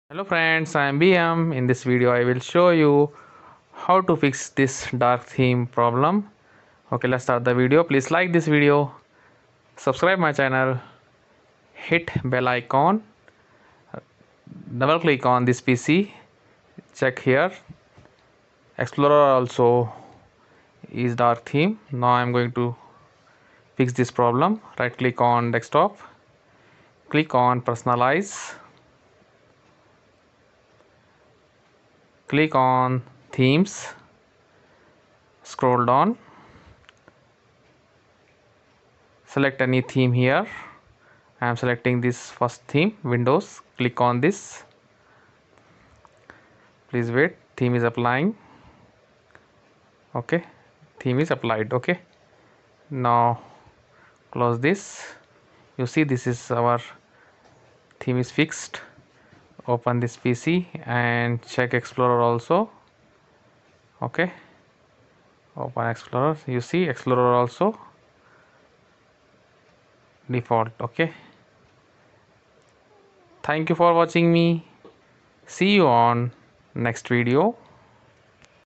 Hello friends, I am BM. In this video I will show you how to fix this dark theme problem. Okay, let's start the video. Please like this video, subscribe my channel, hit bell icon, double click on this PC, check here. Explorer also is dark theme. Now I am going to fix this problem. Right click on desktop, click on personalize, click on themes, scroll down, select any theme here. I am selecting this first theme, Windows. Click on this. Please wait, theme is applying. Okay, theme is applied. Okay, now close this. You see this is our theme is fixed. Open this PC and check Explorer also. Okay, open Explorer. You see Explorer also default. Okay, thank you for watching me. See you on next video.